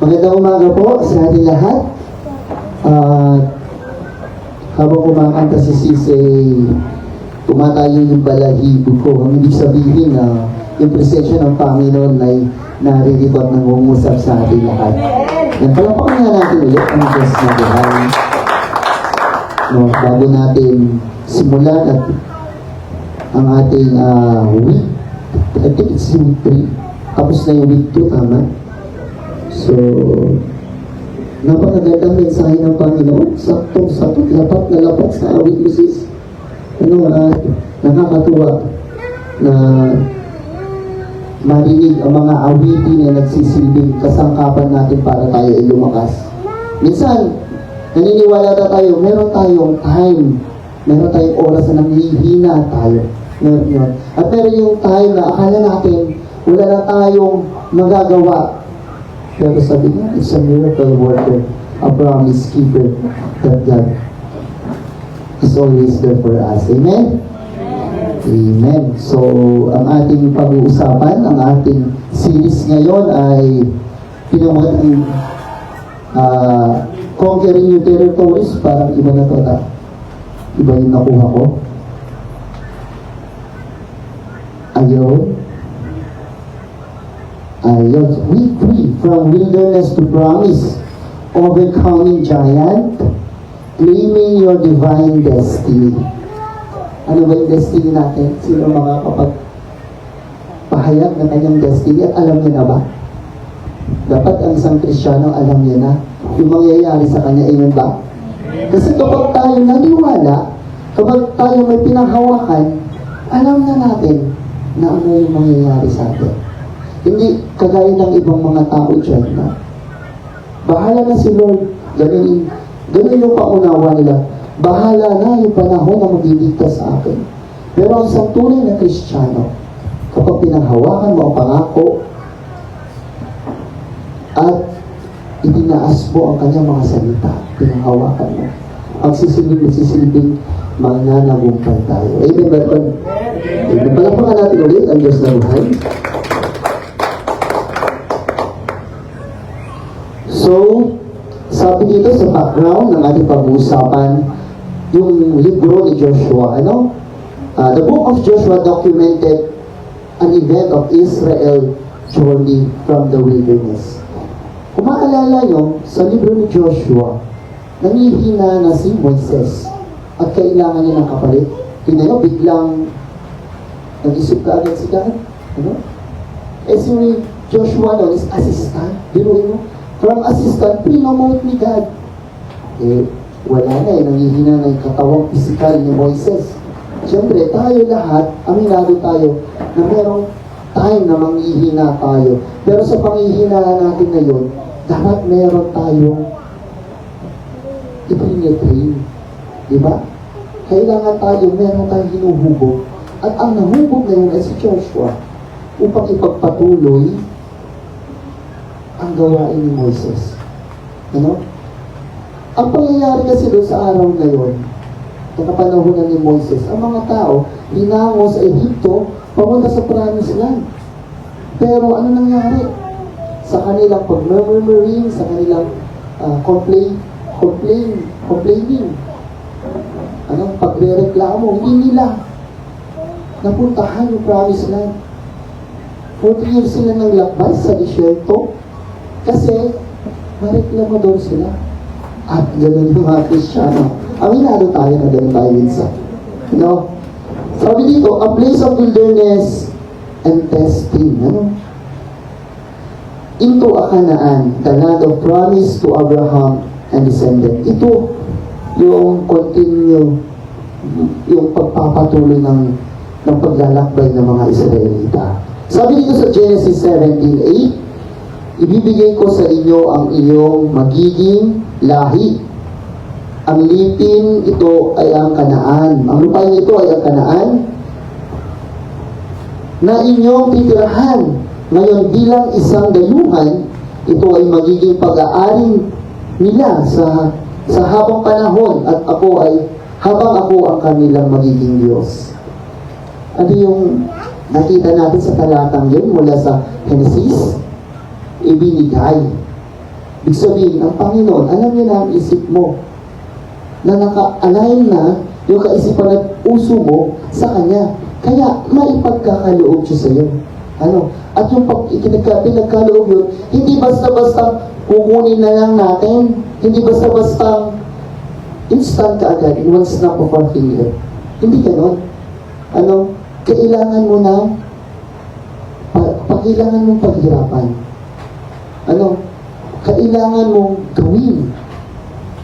Magandang umaga po sa ating lahat. Habang kumakanta si Sisay, tumatayo yung balahibo ko. Ang ibig sabihin na yung presensya ng Panginoon ay naririto at nangungusap sa ating lahat. Yan, palapakan nga natin ulit ang Diyos na buhay. No, bago natin simulan at ang ating week, I think it's week 3. Tapos na yung week 2, tama? So, napakagandang mensahe ng Panginoon. Saktong-sakto, lapat na lapat sa witnesses. Nakakatuwa na marinig ang mga awitin na nagsisilbing kasangkapan natin para tayo ay lumakas. Minsan, naniniwala na tayo, meron tayong time, meron tayong oras na nanghihina tayo. Meron yun. At meron yung time na akala natin, wala na tayong magagawa. Pero sabi niya, it's a miracle worker, a promise keeper, that God is always there for us. Amen? Amen. So, ang ating pag-uusapan, ang ating series ngayon ay pinamot ang conquering new territories. Parang iba na to, iba yung nakuha ko. Week 3, from wilderness to promise, overcoming giant, claiming your divine destiny. Ano ba yung destiny natin? Sino mga pahayag na kanyang destiny at alam niya na ba? Dapat ang isang Kristiyano alam niya na yung mangyayari sa kanya, amen ba? Kasi kapag tayo naniwala, kapag tayo may pinanghawakan, alam na natin na ano yung mangyayari sa atin. Hindi kagaya ng ibang mga tao dyan na bahala na si Lord. Ganun yung paunawa nila. Bahala na yung panahon na magliligtas sa akin. Pero ang isang tunay na Kristiyano, kapag pinanghawakan mo ang pangako at itinaas mo ang kanyang mga salita, pinanghawakan mo, ang sisilbing mananagumpay tayo. Amen ba? Amen. Palapakan natin ulit ang Diyos na buhay. So, sabi dito sa background ng ating pag-uusapan, yung libro ni Joshua, the book of Joshua documented an event of Israel journey from the wilderness. Kung maalala nyo, sa libro ni Joshua, nangihina na si Moises at kailangan niya ng kapalit. Kaya biglang nag-isip ka agad si God. Si Joshua noon is assistant. Biruin mo, from assistant, pinomote ni God. Wala na nangihina na yung katawang pisikal ni Moises. Siyempre, tayo lahat, aminado tayo, na merong time na manghihina tayo. Pero sa panghihinaan natin ngayon, dapat meron tayong ipinitrain. Diba? Kailangan tayo, meron tayong hinuhubog. At ang nahubog ngayon ay si Joshua upang ipagpatuloy ang gawain ni Moises. Ang pangyayari kasi doon sa araw na yun, sa kapanahunan ni Moises, ang mga tao, hinango sa Egypto, pamunta sa Promised Land. Pero ano nangyari? Sa kanilang pag-murmuring, sa kanilang complaining, pagre-reklamo, hindi nila napuntahan yung Promised Land. 40 years sila nang lakbay sa disyerto, kasi mareklamador sila. At gano'n yung mga Kristiyano. Aminado tayo na gano'n tayo minsan. Sabi dito, a place of wilderness and testing. Into a Canaan, the land of promise to Abraham and descendant. Ito yung continue, yung pagpapatuloy ng paglalakbay ng mga Israelita. Sabi dito sa Genesis 17:8, ibibigay ko sa inyo ang iyong magiging lahi. Ang lipin ito ay ang Kanaan. Ang lupain ito ay ang Kanaan na inyong titirahan. Ngayon bilang isang dayuhan, ito ay magiging pag-aaring nila sa habang panahon at habang ako ang kanilang magiging Diyos. Ano yung nakita natin sa talatang yun mula sa Genesis? Ibinigay Ibig sabihin, ang Panginoon, alam niya na ang isip mo, na naka-align na yung kaisipan at puso mo sa Kanya. Kaya, maipagkakaloob siya sa iyo. Ano? At yung pinagkaloob yun, hindi basta-basta kukunin na lang natin. Hindi basta-basta instant ka agad, in one snap of our finger. Hindi ganon. Ano? Kailangan mo na kailangan mong paghirapan. Ano? Kailangan mong gawin.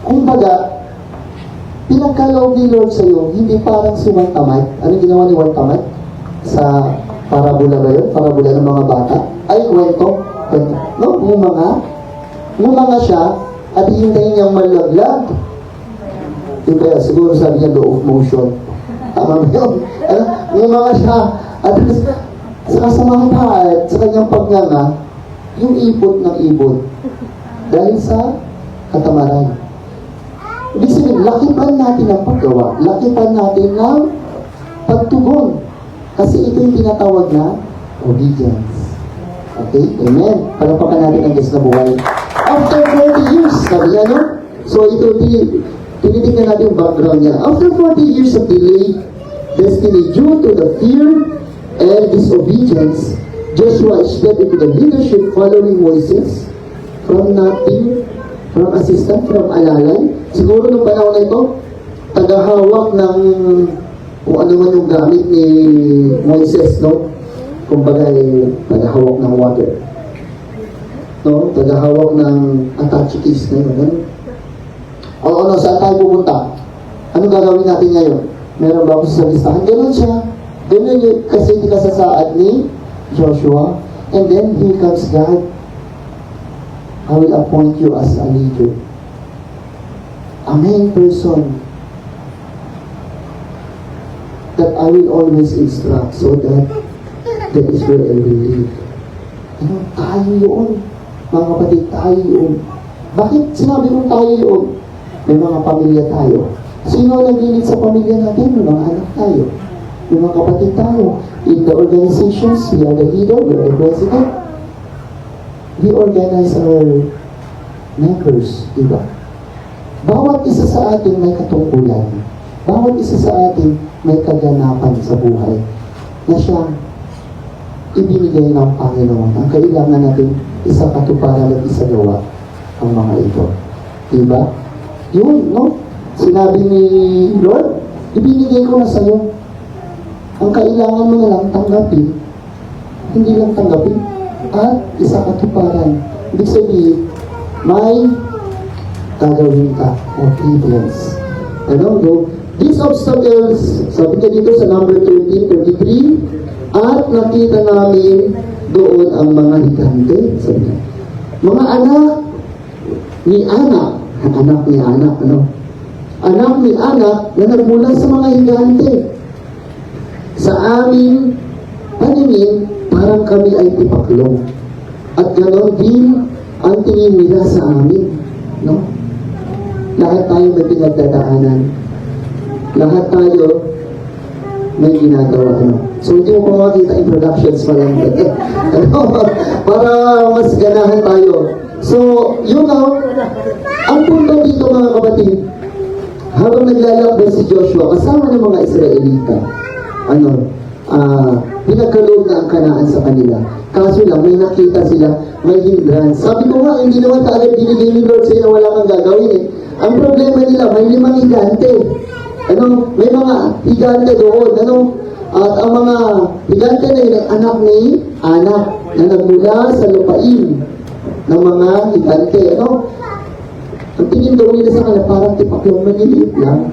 Kumbaga, pinagkaloob ni Lord sa iyo, hindi parang si Juan Tamad. Anong ginawa ni Juan Tamad? Sa parabola ba yun? Parabola ng mga bata? Ay, kwento. No? Ngumanga siya at hintayin niyang malaglag. Yung kaya, siguro sabi niya law of motion. Tama ba yun? Ngumanga siya at sa kasamang pahat, sa kanyang pagnganga, yung ibot ng ibot. Dahil sa katamaran. Ibig sabihin, lakipan natin ang paggawa. Lakipan natin ng pagtugon. Kasi ito yung tinatawag na obedience. Okay? Amen. Palapakan natin ang Diyos na buhay. After 40 years, sabi niya, no? So ito, tinitignan natin yung background niya. After 40 years of delay, destiny due to the fear and disobedience, Joshua is led into the leadership following Moses from nothing, from assistant, from alalay. Siguro nung panahon na ito, tagahawak ng kung ano man yung gamit ni Moises, no? Kumbaga, tagahawak ng water. No? Tagahawak ng attache case na yun. O ano, saan tayo pupunta? Anong gagawin natin ngayon? Meron ba ako sa listahan? Ganun siya. Ganun yun, kasi tinasasaad ni Joshua. And then, here comes God. I will appoint you as a leader. A main person that I will always instruct so that Israel will live. Ano, tayo yun. Mga kapatid, tayo yun. Bakit sinabi kong tayo yun? May mga pamilya tayo. Sino nag-lead sa pamilya natin? May mga anak tayo. May mga kapatid tayo. In the organizations, we are the leader, we are the president. We organize our members, diba? Bawat isa sa atin may katungkulan. Bawat isa sa atin may kaganapan sa buhay na siyang ibinigay ng Panginoon. Ang kailangan natin isa katuparan at isa gawa ang mga ito. Diba? Yun, no? Sinabi ni Lord, ibinigay ko na sa'yo. Ang kailangan mo na lang tanggapin. Hindi lang tanggapin. At isa katuparan. Ibig sabihin, may gagawin ka. Obedience. Ano? No? These obstacles, sabi ka dito sa number 13, 33, at nakita namin doon ang mga higante. Sabi niya, mga anak ni anak, ano? Anak ni anak na nagmula sa mga higante. Sa aming paningin, parang kami ay tipaklong. At ganoon din ang tingin nila sa amin. No? Lahat tayo may pinagdadaanan. Lahat tayo may ginagawa. Ano? So, hindi mo makakita introductions pa lang. Para mas ganahan tayo. So, yun know, ang punto dito mga kapatid, habang naglalakbay si Joshua, kasama ng mga Israelita, pinagkaloob na ang Kanaan sa kanila. Kaso lang, may nakita sila, may hindrance. Sabi ko nga, hindi naman tayo binigay ni Lord sa'yo na wala kang gagawin eh. Ang problema nila, may 5 higante. May mga higante doon. At ang mga higante na yun, anak ni anak na nagmula sa lupain ng mga higante. Ang tingin daw nila sa kanila, parang tipaklong maniliit lang.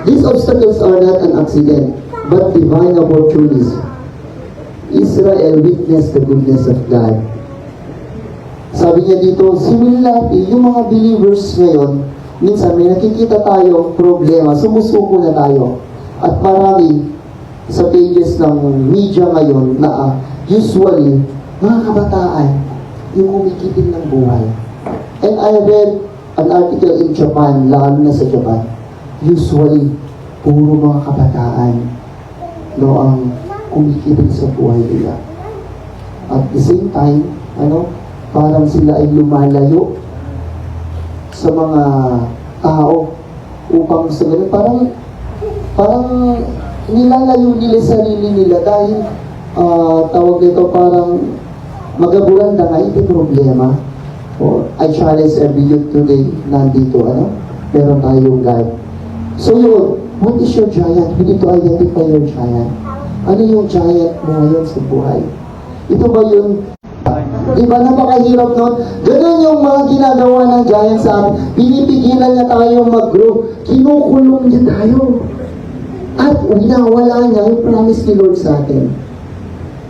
These obstacles are not an accident, but divine opportunities. Israel witnessed the goodness of God. Sabi niya dito, similarly, yung mga believers ngayon, minsan may nakikita tayo problema, sumusuko na tayo. At marami sa pages ng media ngayon na usually, mga kabataan, yung kumikitin ng buhay. And I read an article in Japan, lalo na sa Japan, usually, puro mga kabataan ang kumikitin sa buhay nila. At the same time, parang sila ay lumalayo sa mga tao upang sa ganun, parang nilalayo nila sarili nila dahil tawag nito parang magaburan na nga ito problema. I challenge every youth today nandito, meron tayong God. So yun, what is your giant? We need to identify your giant. Ano yung giant mo ngayon sa buhay? Ito ba yun? Di ba napakahirap nun? Ganun yung mga ginagawa ng giant sa amin. Pinipigilan niya tayo mag-grow. Kinukulong niya tayo. At winawala niya yung promise ni Lord sa atin.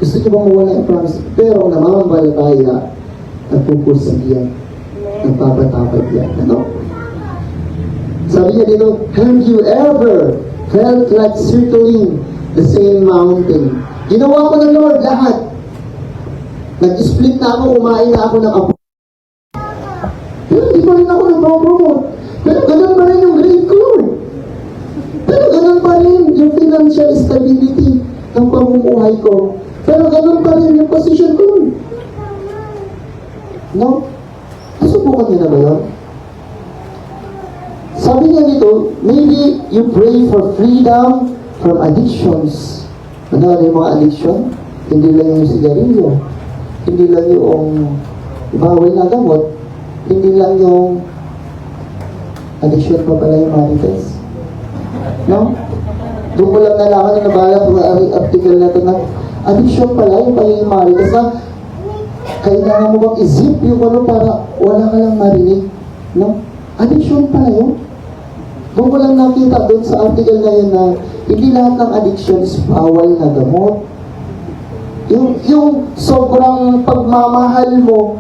Gusto niyo bang mawala yung promise? Pero namamampalataya, nagpupursig yan. Nagpapatapad yan. Ano? Sabi niya dito, have you ever felt like circling the same mountain? Ginawa ko ng Lord lahat. Nag-split na ako, kumain na ako ng apo. Pero di pa rin ako nag-promote. Pero ganun pa rin yung grade ko. Pero ganun pa rin yung financial stability ng pamumuhay ko. Pero ganun pa rin yung position ko. No? Nasubukan niyo na ba yun? Sabi niya dito, maybe you pray for freedom from addictions. Ano yung mga addiction? Hindi lang yung sigarilyo. Hindi lang yung bawal na gamot. Hindi lang yung addiction pa pala yung marites. No? Doon mo lang nalaman na nabala kung article na ito na addiction pala yung pagiging marites na kailangan mo bang isip yung ano para wala ka lang marinig. No? Addiction pala yun. Doon ko lang nakita doon sa article na yun na hindi lahat ng addiction is bawal na gamot. Yung sobrang pagmamahal mo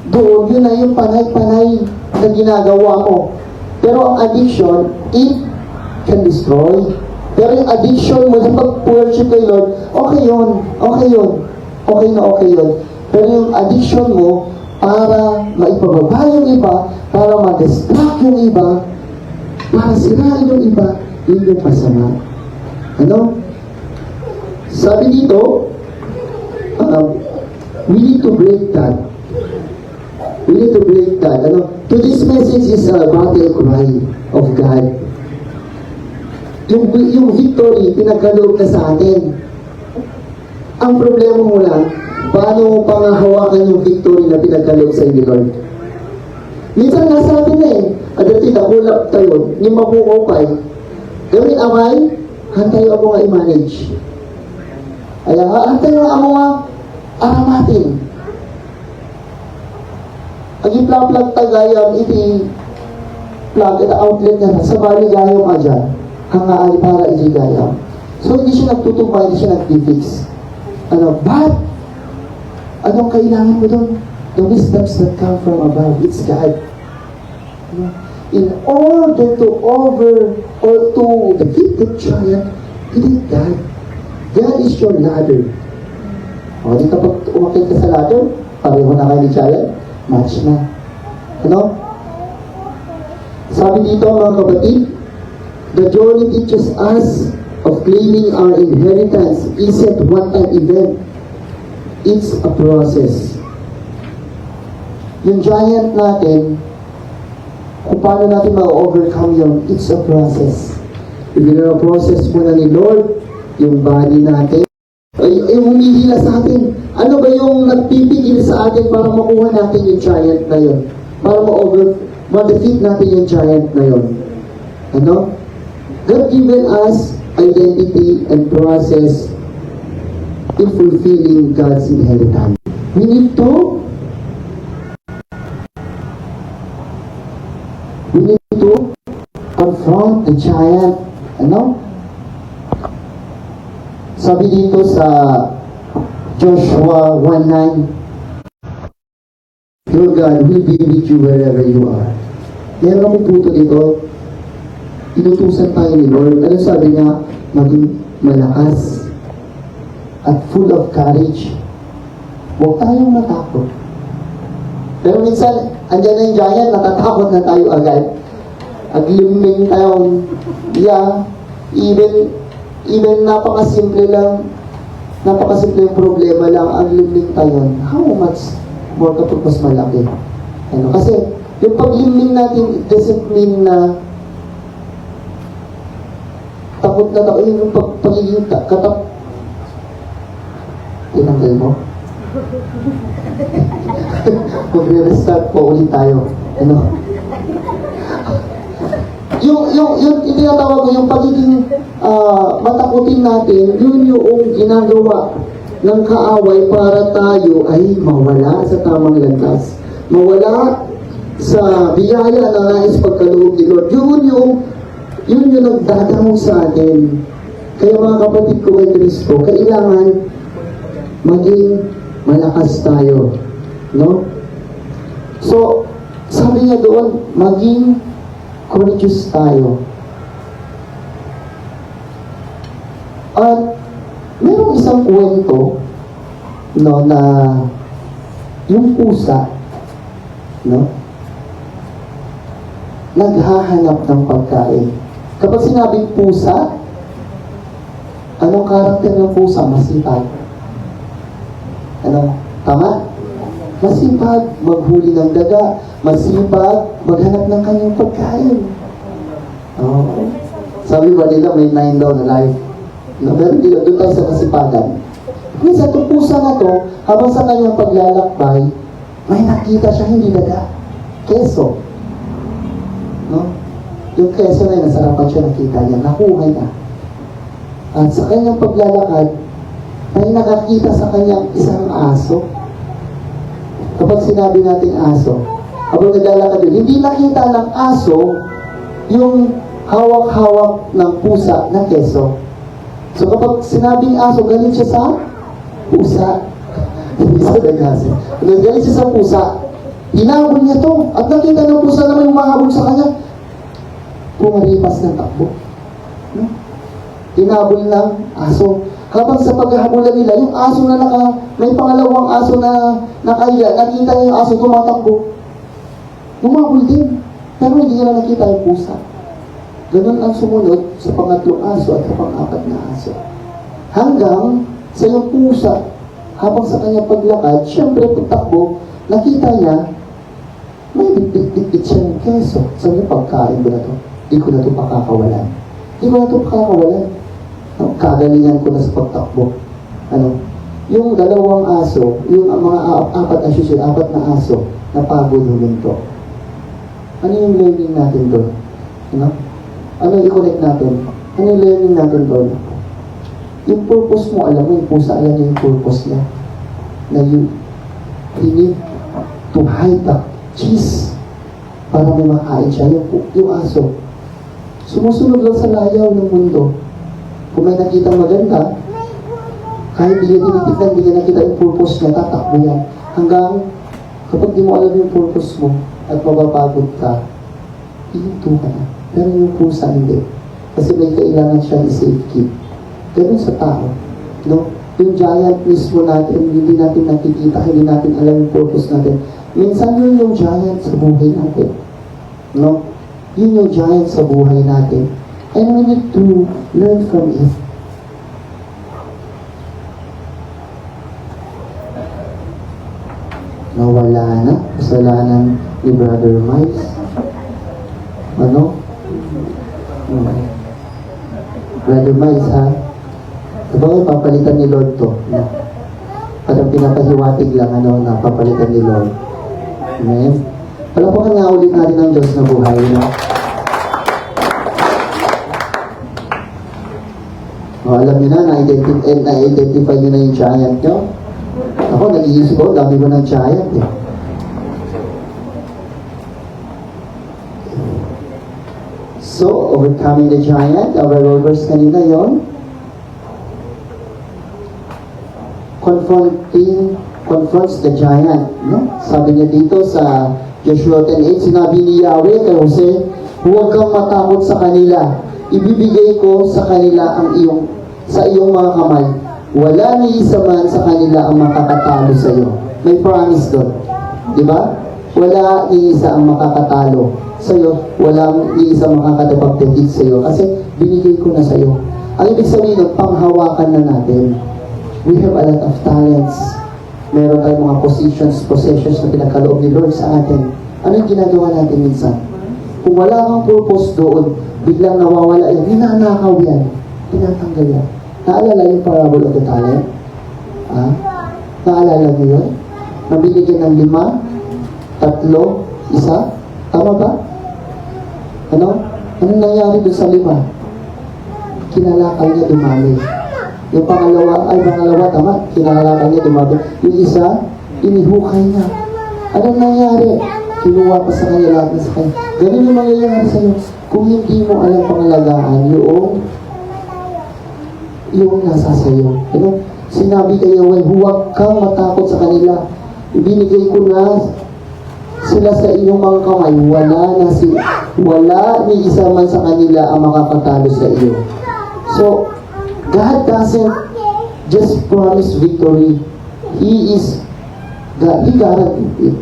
doon, yun na yung panay-panay na ginagawa mo. Pero ang addiction, it can destroy. Pero yung addiction mo sa pag-worship kay Lord, okay yun. Okay yun. Pero yung addiction mo, para maipababa yung iba, para ma-distract yung iba, para sirain yung iba, yun yung masama. Ano? Sabi dito, we need to break that. Ano? To this message is a battle cry of God. Yung victory, pinagkaloob na sa atin. Ang problema mo lang, paano mo pangahawakan yung victory na pinagkaloob sa inyo, Lord? Minsan nga sa atin na adati nakulap tayo, ni mapukupay. Gawin amay, hantay ako nga i-manage. Ay, hantay nga ako nga aramatin. Ang ipla-plug tagayam, iti plug at outlet na sa bali gayam ka dyan, hangaan para iti gayam. So, hindi siya nagtutumpay, hindi siya nag-fix. But, anong kailangan mo doon? The wisdoms that come from above, it's God. In order to defeat the giant, you need God. God is your ladder. O, di kapag umakit ka sa ladder, pareho na kayo ni giant, match na. Ano? Sabi dito mga kapatid, the journey teaches us of claiming our inheritance isn't one-time event. It's a process. Yung giant natin, kung paano natin ma-overcome yun, it's a process. Process muna ni Lord, yung body natin, ay humihila sa atin. Ano ba yung nagpipigil sa atin para makuha natin yung giant na yun? Para ma-defeat natin yung giant na yun. Ano? God given us identity and process in fulfilling God's inheritance. We need to confront the giant. Ano? Sabi dito sa Joshua 1:9, your God will be with you wherever you are. Meron akong puto dito, inutusan tayo ni Lord. Ano sabi niya? Maging malakas at full of courage. Huwag tayong matakot. Pero minsan, andyan na yung giant, natatakot na tayo agad. Agliming tayong, even napakasimple yung problema lang, ang limling tayo. How much more kapag mas malaki. Ano? Kasi, yung paglimling natin, it doesn't mean na takot na takot, yung pagiging tinanggal mo? Magre-restart po ulit tayo. Ano? yung itinatawag ko, yung pagiging matakutin natin, yun yung ginagawa ng kaaway para tayo ay mawala sa tamang landas. Mawala sa biyaya na nais pagkaloob ni Lord. Yun yung nagdadamo sa atin. Kaya mga kapatid ko kay Kristo, kailangan maging malakas tayo. No? So, sabi niya doon, maging courageous tayo. At mayroong isang kwento, no, na yung pusa, no, naghahanap ng pagkain. Kapag sinabing pusa, anong karakter ng pusa? Masipag. Ano? Tama? Masipag maghuli ng daga, masipag maghanap ng kanyang pagkain. Oh. Sabi ba nila may 9 daw na life? No, pero doon tayo sa kasipagan. Minsan itong pusa na to, habang sa kanyang paglalakbay, may nakita siya hindi daga. Keso. No? Yung keso na yun, nasarapan siya, nakita niya, nakuha niya. At sa kanyang paglalakad, may nakakita sa kanyang isang aso. Kapag sinabi natin aso, habang naglalakad yun, hindi nakita ng aso yung hawak-hawak ng pusa na keso. So kapag sinabing aso, galing siya sa pusa. Hindi sa dagasi. Galing siya sa pusa. Hinabol niya to. At nakita ng pusa na may umahabol sa kanya. Pumaripas ng takbo. No? Hinabol ng aso. Habang sa paghahabulan nila, yung aso na may pangalawang aso na nakahiya, nakita niya yung aso tumatakbo. Lumabol din. Pero hindi nila nakita yung pusa. Ganun ang sumunod sa pangatlong aso at sa pang-apat na aso. Hanggang sa yung pusa, habang sa kanyang paglakad, syempre pagtakbo, nakita niya, may bit-bit-bit siya ng keso. Sabi niya, pagkain ko na to. Di ko na to pakakawalan. Di ko na to pakakawalan. Kagalingan ko na sa pagtakbo. Ano? Yung dalawang aso, yung mga apat na aso, napagod huminto. Ano yung learning natin doon? Ano? Ano yung i-connect natin? Ano yung learning natin doon? Yung purpose mo, alam mo, yung pusa, alam niya yung purpose niya. Na you need to hide the cheese para may makain siya. Yung aso, sumusunod lang sa layaw ng mundo. Kung may nakitang maganda, kahit di niya tinitignan, di niya nakita yung purpose niya, tatakbo yan. Hanggang kapag di mo alam yung purpose mo at mababagod ka, ihinto ka na. Pero yung pusa hindi. Kasi may kailangan siyang i-safekeep. Ganun sa tao. No? Yung giant mismo natin, hindi natin nakikita, hindi natin alam yung purpose natin. Minsan yun yung giant sa buhay natin. No? Yun yung giant sa buhay natin. And we need to learn from it. Nawala na. Kasalanan ni Brother Miles. Ano? Brother Miles, ha? Diba papalitan ni Lord to? No? Parang pinapahiwatig lang, na papalitan ni Lord. Amen? Palapakan nga ulit natin ang Diyos na buhay, no? O, alam niyo na, na-identify niyo na yung giant niyo. Ako, nag-iisip ko, dami ko ng giant, eh. So, overcoming the giant, our verse kanina yon. Confronts the giant. No? Sabi niya dito sa Joshua 10:8, sinabi ni Yahweh kay Jose, huwag kang matakot sa kanila. Ibibigay ko sa kanila sa iyong mga kamay. Wala ni isa man sa kanila ang makakatalo sa iyo. May promise doon. Di ba? Wala ni isa ang makakatalo sa iyo. Walang ni isa makakatapagtigil sa iyo. Kasi binigay ko na sa iyo. Ang ibig sabihin, panghawakan na natin. We have a lot of talents. Meron tayong mga possessions na pinagkaloob ni Lord sa atin. Ano yung ginagawa natin minsan? Kung wala kang purpose doon, biglang nawawala yan, ninanakaw yan, tinatanggal yan. Naalala yung parable of the talent? Naalala niyo yun? Nabinigyan ng 5, 3, 1. Tama ba? Ano? Anong nangyari doon sa 5? Kinalakal niya dumami. Yung pangalawa, tama? Kinalakal niya dumami. Yung isa, inihukay niya. Anong nangyari? Kinuha pa sa kanya lahat na sa kanya. Ganun yung mangyayari sa iyo. Kung hindi mo alam pangalagaan, yung nasa sa iyo. Ano? Sinabi kayo, huwag kang matakot sa kanila. Ibinigay ko na sila sa iyong mga kamay. Wala ni isa man sa kanila ang makakatalo sa iyo. So, God doesn't just promise victory. He guaranteed it.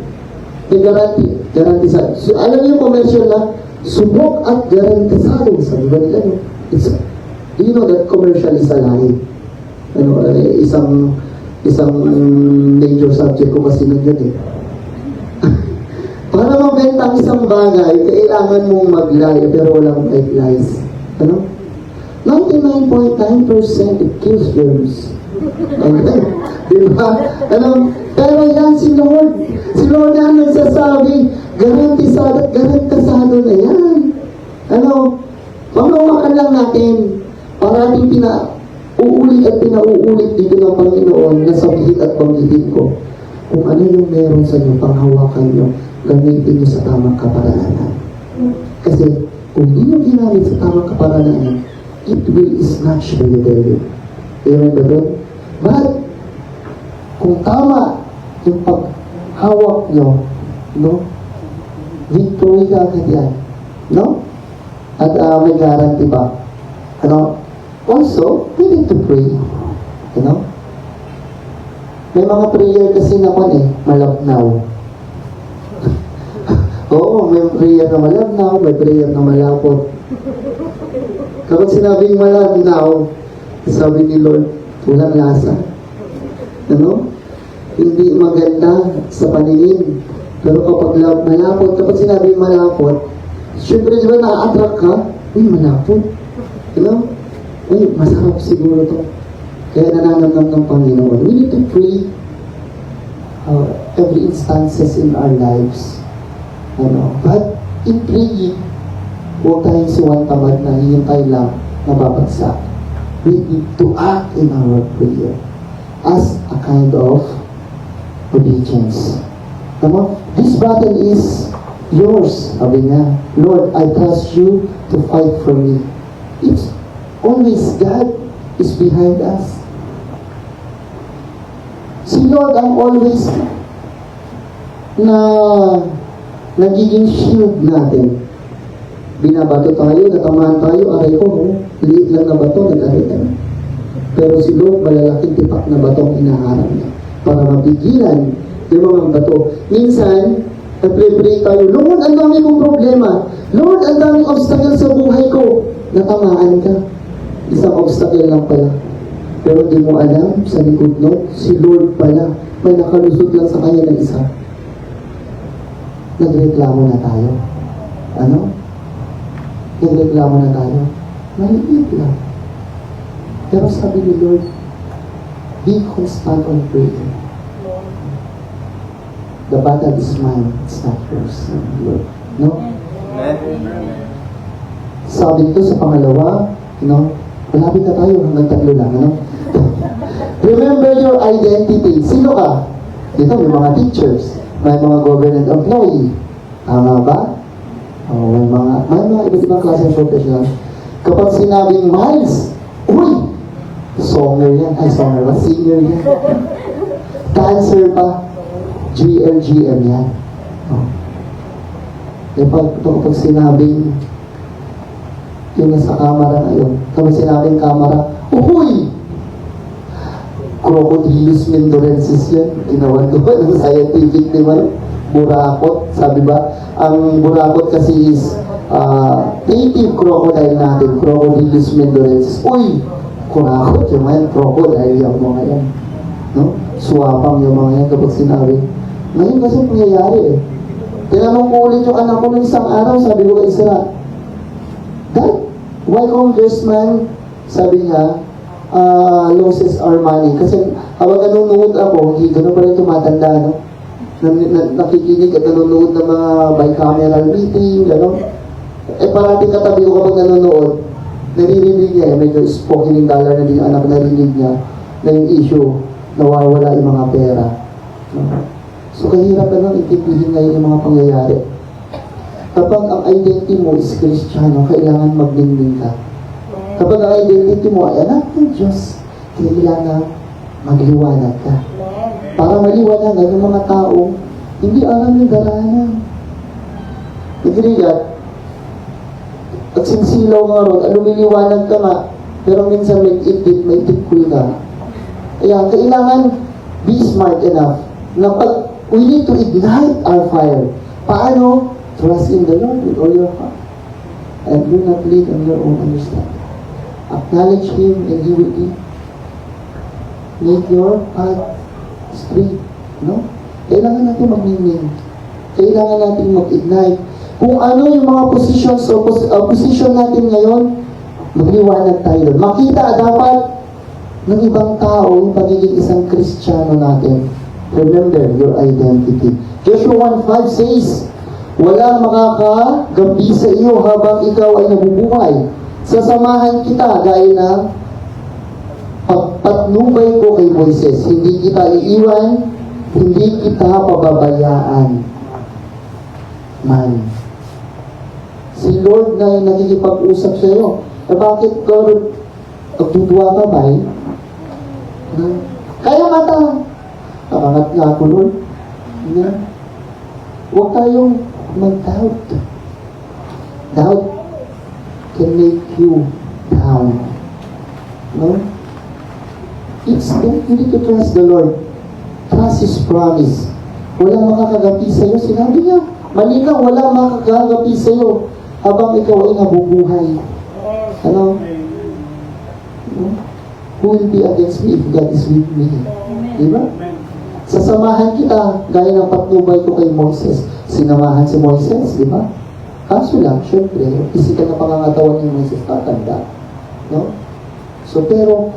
Garantisado. So, alam niyo yung commercial na subok at garantisado. Sabi ba nila? Do you know that commercial is a lie? Isang major subject ko kasi nandiyan eh. Para mabenta ang isang bagay, kailangan mong mag-lie, pero walang white lies. 99.9% it kills germs. Okay? Diba? Pero yan si Lord. Si Lord yan nagsasabi, garantisado na yan. Panglawakan lang natin. Parating pinauulit at pinauulit dito ng Panginoon na sabihin at panggitin ko. Kung ano yung meron sa inyo, panghawakan nyo, gamitin nyo sa tamang kaparaanan. Kasi kung hindi nyo ginamit sa tamang kaparaanan, it will snatch from the devil. Amen ba doon? But, kung tama yung paghawak nyo, victory ka agad yan. At may guarantee ba? Also, we need to pray. May mga prayer kasi naman malabnaw. Oo, may prayer na malabnaw, may prayer na malapot. Kapag sinabing malabnaw, sabi ni Lord, walang lasa. Hindi maganda sa paningin. Pero kapag malapot, kapag sinabing malapot, syempre diba na-attract ka? Uy, malapot. Uy, masarap siguro to. Kaya nananamnam ng Panginoon. We need to pray every instances in our lives. But in praying, huwag tayong siwan tamad na hihintay lang na babagsak. We need to act in our prayer as a kind of obedience. This battle is yours. Sabi niya, Lord, I trust you to fight for me. It's always God is behind us. Si Lord ang always na nagiging shield natin. Binabato tayo, natamaan tayo, aray ko, liit lang na bato, nag-aray ka na. Pero si Lord, malalaking tipak na bato ang inaharap niya para mapigilan yung mga bato. Minsan, nag-pray tayo, Lord, ang dami kong problema. Lord, ang daming obstacle sa buhay ko. Natamaan ka. Isang obstacle lang pala. Pero di mo alam, sa likod si Lord pala, may nakalusot lang sa kanya ng isa. Nagreklamo na tayo. Nagreklamo na tayo. Maliit lang. Pero sabi ni Lord, be constant on prayer. The battle is mine, it's not yours, Lord. Sabi nito sa pangalawa, malapit na tayo, hanggang 3 lang, Remember your identity. Sino ka? Dito may mga teachers, may mga government employee. Tama ba? May mga iba't ibang klase ng professional. Kapag sinabing Miles, uy! Songer yan. Songer ba? Senior yan. Dancer pa. GM yan. Kapag sinabing yung nasa camera ngayon, kapag sinabing camera, uy! Crocodilus mendorensis yan. Ginawa doon ng scientific, di ba? Burakot, sabi ba? Ang burakot kasi is native crocodile natin, Crocodilus mendorensis. Uy! Kurakot yung man, crocodile yung mga yan. suwapang yung mga yan kapag sinabi. Ngayon kasi nangyayari eh. Tinanong ko ulit yung anak ko ng isang araw, sabi ko kay Isra, Dad, why congressman, sabi niya, loses our money. Kasi habang nanonood ako, hindi gano'n pa rin tumatanda, no? Nakikinig at nanonood ng mga bicameral meeting, gano'n. Eh parating katabi ko kapag nanonood, naririnig niya, medyo spoken dollar na din yung anak, narinig niya na yung issue, nawawala yung mga pera. So kahirap na lang itindihin ngayon yung mga pangyayari. Kapag ang identity mo is Kristiyano, kailangan magningning ka. Kapag ang identity mo ay anak ng Diyos, kailangan magliwanag ka. Para maliwanagan yung mga taong hindi alam yung daranan. Nagrigat, at sinsilaw nga ron, lumiliwanag ka nga, pero minsan may idit, may tikul ka. Kaya kailangan be smart enough na pag we need to ignite our fire. Paano? Trust in the Lord with all your heart. And do not lean on your own understanding. Acknowledge Him and He will give. Make your path straight. No? Kailangan natin magnining. Kailangan natin mag-ignite. Kung ano yung mga positions o position natin ngayon, magliwanag tayo doon. Makita dapat ng ibang tao yung pagiging isang Kristiyano natin. Remember your identity. Joshua 1:5 says, walang makakagampi sa iyo habang ikaw ay nabubuhay. Sasamahan kita gaya ng pagpatnubay ko kay Moises. Hindi kita iiwan, hindi kita pababayaan. Man. Si Lord na nakikipag-usap sa iyo. Eh bakit God, nagtutuwa ka ba eh? Kaya mata. Nakangat nga ako, Lord. Huwag tayong mag-doubt. Doubt can make you down. No? It's you need to trust the Lord. Trust His promise. Walang makakagapi sa'yo. Sinabi niya, malinaw, walang makakagapi sa'yo habang ikaw ay nabubuhay. Ano? No? Who will be against me if God is with me? Diba? Sasamahan kita, gaya ng patnubay ko kay Moises. Sinamahan si Moises, di ba? Kaso lang, syempre, physical na pangangatawan ni Moises tatanda. No? So, pero,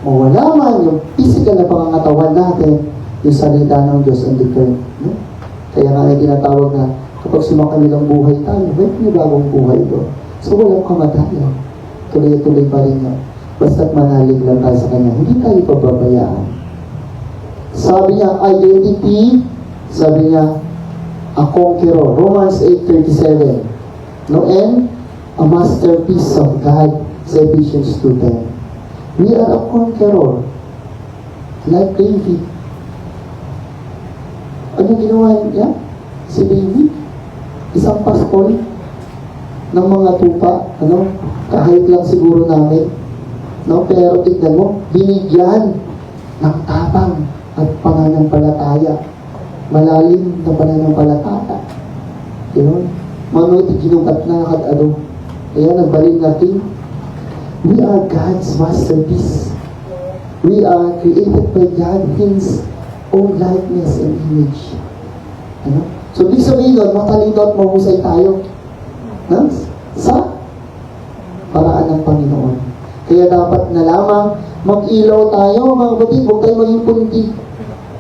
mawala man yung physical na pangangatawan natin, yung salita ng Diyos ang different. No? Kaya nga ay tinatawag na, kapag sumakamilang buhay tayo, may bagong buhay doon. So, walang kamatayan. Tuloy-tuloy pa rin yun. Basta't manalig lang tayo sa Kanya. Hindi tayo pababayaan. Sabi niya, identity, sabi niya, a conqueror. Romans 8:37. No, and a masterpiece of God sa Ephesians 2:10. We are a conqueror. Like David. Ano ginawa niya? Si David, isang paspol ng mga tupa, ano, kahit lang siguro namin. No, pero tignan mo, binigyan ng tapang at pananampalataya. Malalim na pananampalataya. Yun. Manuti ginugat na nakatado. Kaya nagbalik natin. We are God's masterpiece. We are created by God in His own likeness and image. Ano? So, ibig sabihin doon, matalino at mahusay tayo. No? Sa paraan ng Panginoon. Kaya dapat na lamang mag-ilaw tayo, mga kapatid, huwag tayo maging punti.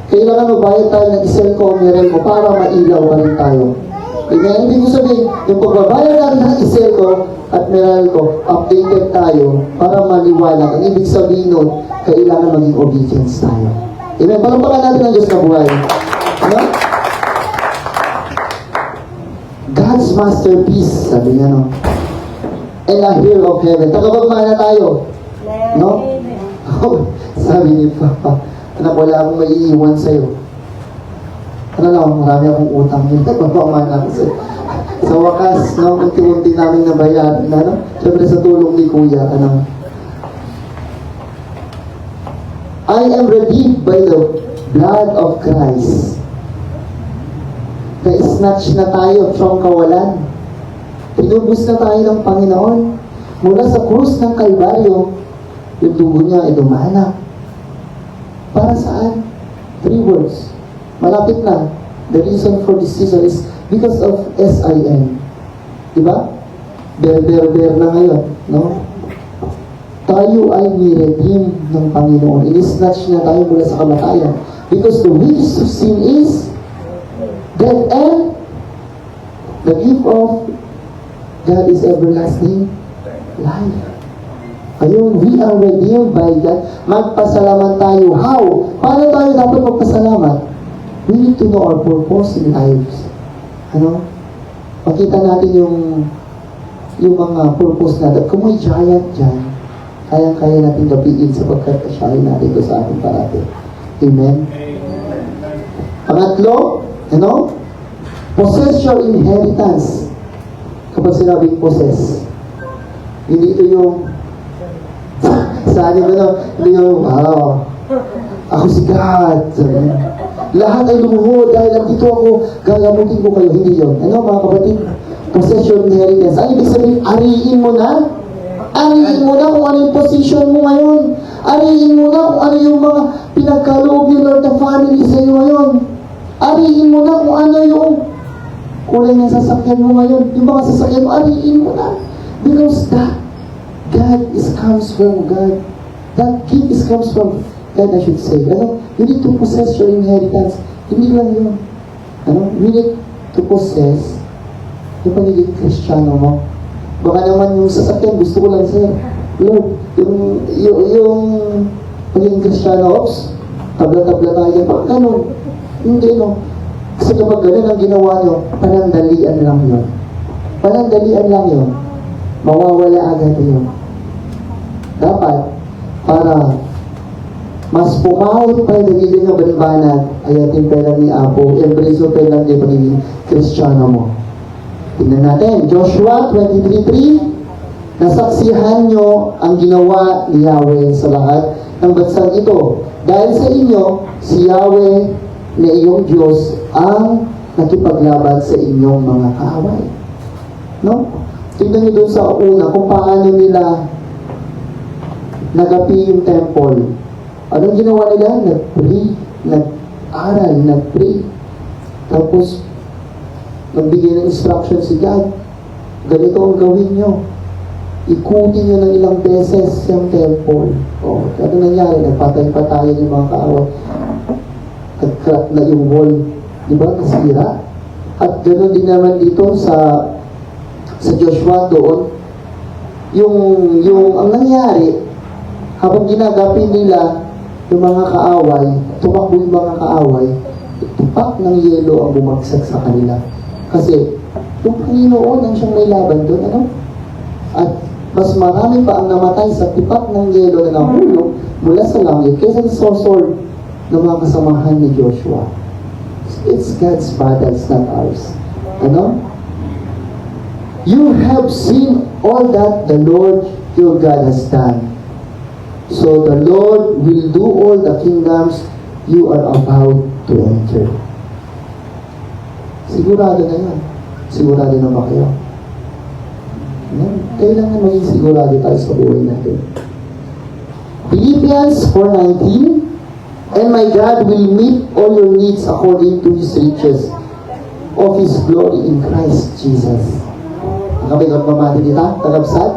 Kailangan magbayad tayo ng isel ko o mirel mo para mailaw pa rin tayo. Kaya hindi ko sabihin, yung pagbabayad natin ng isel ko at mirel ko, updated tayo para maliwanag. Ang ibig sabihin nun, kailangan maging obedience tayo. Amen. Palampakan natin ang Diyos na buhay. Ano? God's masterpiece, sabi niya, no? And a hero of heaven. Tagapagmana tayo. No? Sabi ni Papa, anak, wala akong maiiwan sa'yo. Ano lang, marami akong utang yun. Tagapagmana ko sa'yo. Sa wakas, no, unti-unti namin nabayaran na, no? Siyempre sa tulong ni Kuya, ano? I am redeemed by the blood of Christ. Na-snatch na tayo from kawalan. Tinubos na tayo ng Panginoon. Mula sa krus ng Kalbaryo, yung dugo niya ay dumana. Para saan? Three words. Malapit na. The reason for this season is because of SIN. Diba? Ber na ngayon. No? Tayo ay ni-redeem ng Panginoon. Ini-snatch na tayo mula sa kamatayan. Because the wages of sin is death, and the gift of God is everlasting life. Ayun, we are redeemed by God. Magpasalamat tayo. How? Paano tayo dapat magpasalamat? We need to know our purpose in lives. Ano? Makita natin yung mga purpose natin. Kung may giant dyan, kayang-kaya natin gapiin sapagkat kasyahin natin ito sa ating parati. Amen? Pangatlo, possess your inheritance. Kapag sinabing possess, hindi ito yung sa akin hindi yung, wow, ako si God. Lahat ay lumuhod dahil nandito ako, gagamutin ko kayo. Hindi yun. Mga kapatid? Possess your inheritance. Ang ibig sabihin, ariin mo na. Ariin mo na kung ano yung position mo ngayon. Ariin mo na kung ano yung mga pinagkaloob ni Lord na family sa iyo ngayon. Ariin mo na kung ano yung kulay ng sasakyan mo ngayon. Yung mga sasakyan mo, ariin mo na. Because that God comes from God. That gift comes from God, I should say. You need to possess your inheritance. Hindi lang yun. You need to possess yung pagiging Kristiyano mo. Baka naman yung sasakyan, gusto ko lang, sir. Lord, yung pagiging Kristiyano, ops, tabla-tabla tayo. Baka ganun. Hindi, no. Kasi kapag ganun ang ginawa nyo, panandalian lang yun. Panandalian lang yun. Mawawala agad yun. Dapat, para mas pumahot pa yung nagiging ng banbanat, ay ating pera ni Apo, embrace pera ng pagiging Kristiyano mo. Tingnan natin, Joshua 23:3, nasaksihan nyo ang ginawa ni Yahweh sa lahat ng bansang ito. Dahil sa inyo, si Yahweh na iyong Diyos ang nakipaglaban sa inyong mga kaaway. No? Tingnan nyo doon sa una kung paano nila nagapi yung temple. Anong ginawa nila? Nag-pray, nag-aral, nag-pray. Tapos, nagbigay ng instruction si God. Ganito ang gawin nyo. Ikutin nyo ng ilang beses yung temple. Ano nangyari? Nagpatay-patayan yung mga kaaway. Nag-crack na yung wall. Diba? Nasira. At ganoon din naman dito sa Joshua doon. Ang nangyari, habang ginagapi nila yung mga kaaway, tumakbo yung mga kaaway, tupak ng yelo ang bumagsak sa kanila. Kasi, yung Panginoon ang siyang may laban doon, At mas marami pa ang namatay sa tipak ng yelo na nahulog mula sa langit kaysa sa sword ng mga kasamahan ni Joshua. It's God's battles, not ours. You have seen all that the Lord your God has done. So the Lord will do all the kingdoms you are about to enter. Sigurado na yan. Sigurado na ba kayo? Kailangan maging sigurado tayo sa buhay natin. Philippians 4:19, and my God will meet all your needs according to His riches of His glory in Christ Jesus. Ang kapag magmamati kita, tagabsat?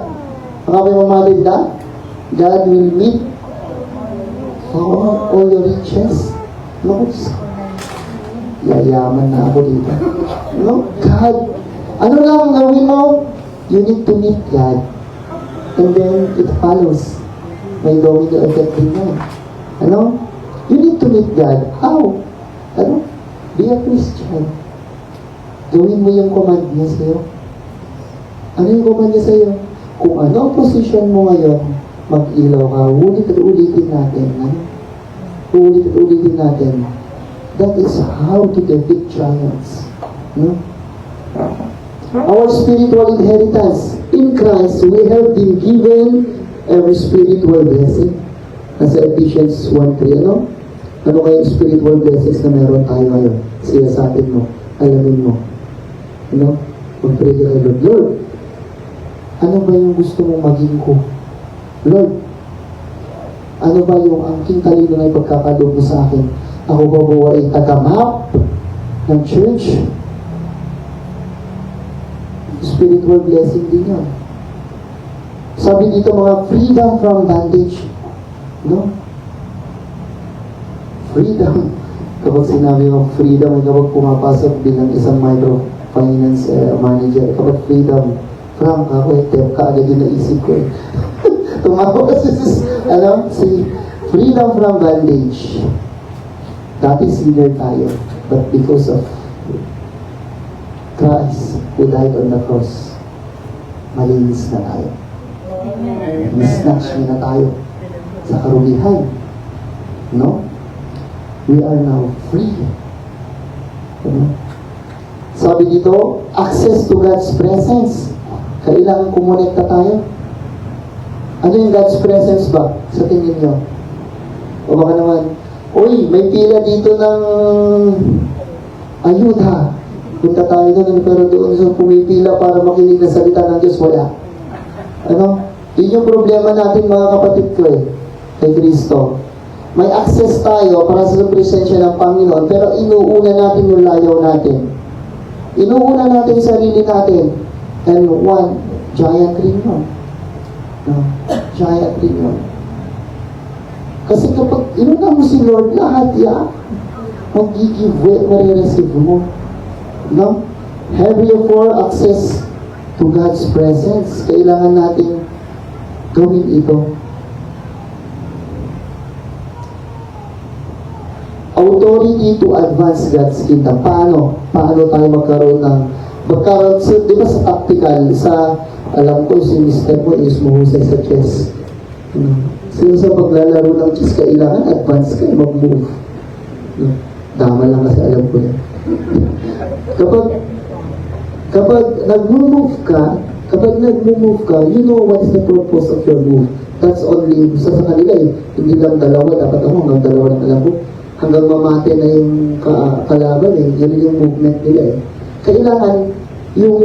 Ang kapag magmati kita, God will meet all your riches. Yayaman na ako dito. God, ano lang ang gawin mo? You need to meet God. And then it follows. May gawin yung effect din yan. You need to meet God. How? Be a Christian. Gawin mo yung command niya sa'yo. Ano yung command niya sa'yo? Kung ano ang position mo ngayon, mag-ilaw ka. Ulit at ulitin natin. Ulit at ulitin natin. That is how to defeat giants. Our spiritual inheritance in Christ, we have been given every spiritual blessing. Nasa Ephesians 1:3, Ano kayong spiritual blessings na meron tayo ngayon? Siya sa atin mo, alamin mo. Mag-pray ka kay Lord. Lord, ano ba yung gusto mong maging ko? Lord, ano ba yung angking talino na ipagkakaloob mo sa akin? Ako ba po ay taga-map ng church? Spiritual blessing din yun. Sabi dito mga freedom from bondage. No? Freedom. Kapag sinabi mo freedom, kapag pumapasok bilang isang microfinance manager, kapag freedom, Frank, ako kaagad yung naisip ko eh. Tumawa kasi si freedom from bondage. Dati sinner tayo, but because of Christ who died on the cross, malinis na tayo. Misnatch niya na tayo sa karulihan. No? We are now free. Sabi dito, access to God's presence. Kailangan kumonekta tayo. Ano yung God's presence ba? Sa tingin nyo? O baka naman, uy, may pila dito ng ayuda. Punta tayo doon, pero doon sa pumipila para makinig na salita ng Diyos, wala. Ano? Yun yung problema natin mga kapatid ko eh, kay Kristo. May access tayo para sa presensya ng Panginoon, pero inuuna natin yung layaw natin. Inuuna natin yung sarili natin. And one, giant ring yun. No? Giant ring yun. Kasi kapag inuna mo si Lord, lahat yan, mag-give way, marireceive mo. No? Have you for access to God's presence? Kailangan natin gawin ito. Authority to advance God's kingdom. Paano? Paano tayo magkaroon so, di ba sa tactical, alam ko si Mr. Mo is mahusay sa chess. So sa paglalaro ng chess, kailangan advance ka, mag-move. Dama lang kasi alam ko yan. Kapag nag-move ka, you know what is the purpose of your move. That's only, sa kanila eh, hindi lang dalawa, dapat ako hanggang dalawa lang alam ko. Hanggang mamate na yung kalaban eh, yun yung movement nila eh. Kailangan yung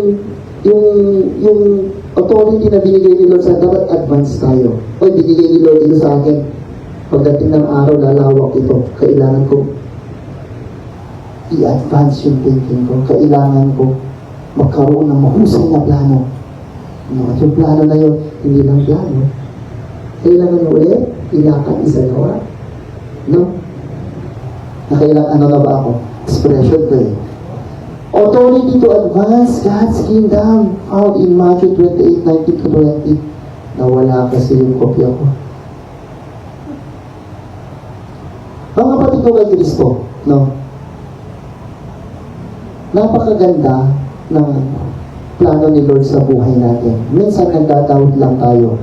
authority na binigay ni Lord sa dapat advance tayo. O binigay ni Lord ito sa akin. Pagdating ng araw, lalawak ito. Kailangan ko i-advance yung thinking ko. Kailangan ko magkaroon ng mahusay na plano. No, at yung plano na yun, hindi lang plano. Kailangan mo ulit, ilakad, isagawa. No? Nakailang ano na ba ako? Expression ko eh. Authority to advance God's kingdom found in Matthew 28:19-20. Nawala kasi yung kopya ko. Mga kapatid ko kay Kristo, no? Napakaganda ng plano ni Lord sa buhay natin. Minsan nagdadoubt lang tayo.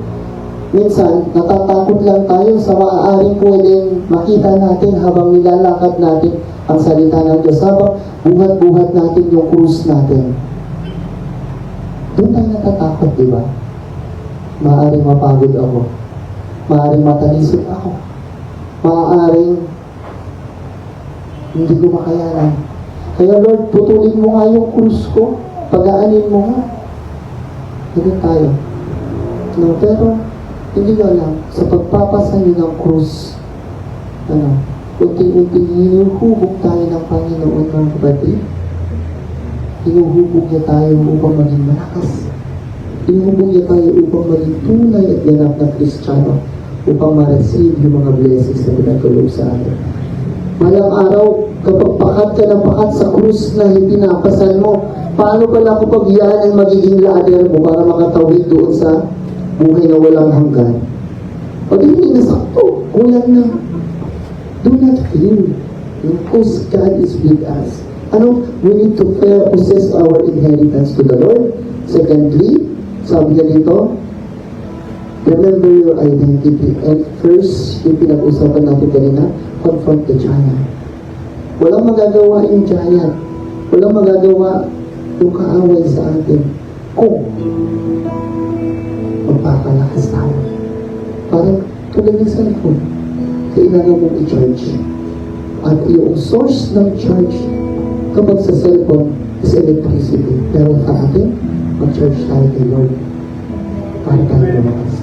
Minsan natatakot lang tayo sa maaaring pwedeng makita natin habang nilalakad natin ang salita ng Diyos. Habang buhat-buhat natin yung krus natin. Doon tayo natatakot, di ba? Maaaring mapagod ako. Maaaring matalisod ako. Maaaring hindi ko makayanan. Kaya Lord, putulin mo nga yung krus ko. Pagaanin mo nga. Ganun tayo. No, pero hindi ko alam, sa pagpapasahin ng krus, unti-unti hinuhubog tayo ng Panginoon ng kapatid. Hinuhubog niya tayo upang maging malakas. Hinuhubog niya tayo upang maging tunay at ganap na Kristiyano, upang ma-receive yung mga blessings na pinagkaloob sa atin. Malang araw, kapag pakat ka ng pakat sa krus na hindi napasan mo, paano pala kapag yan ang magiging ladder mo para makatawid doon sa buhay na walang hanggan? Pag hindi nasakto, kulang na. Do not fear, because God is with us. We need to possess our inheritance to the Lord. Secondly, sabi niya dito, remember your identity. And first, yung pinag-usapan natin kanina, confront the giant. Walang magagawa yung giant. Walang magagawa yung kaaway sa atin kung magpapalakas tayo. Parang tulad ng cellphone, kailangan mong i-charge. At yung source ng charge kapag sa cellphone is electricity. Pero sa atin, mag-charge tayo kay Lord para tayo lumakas.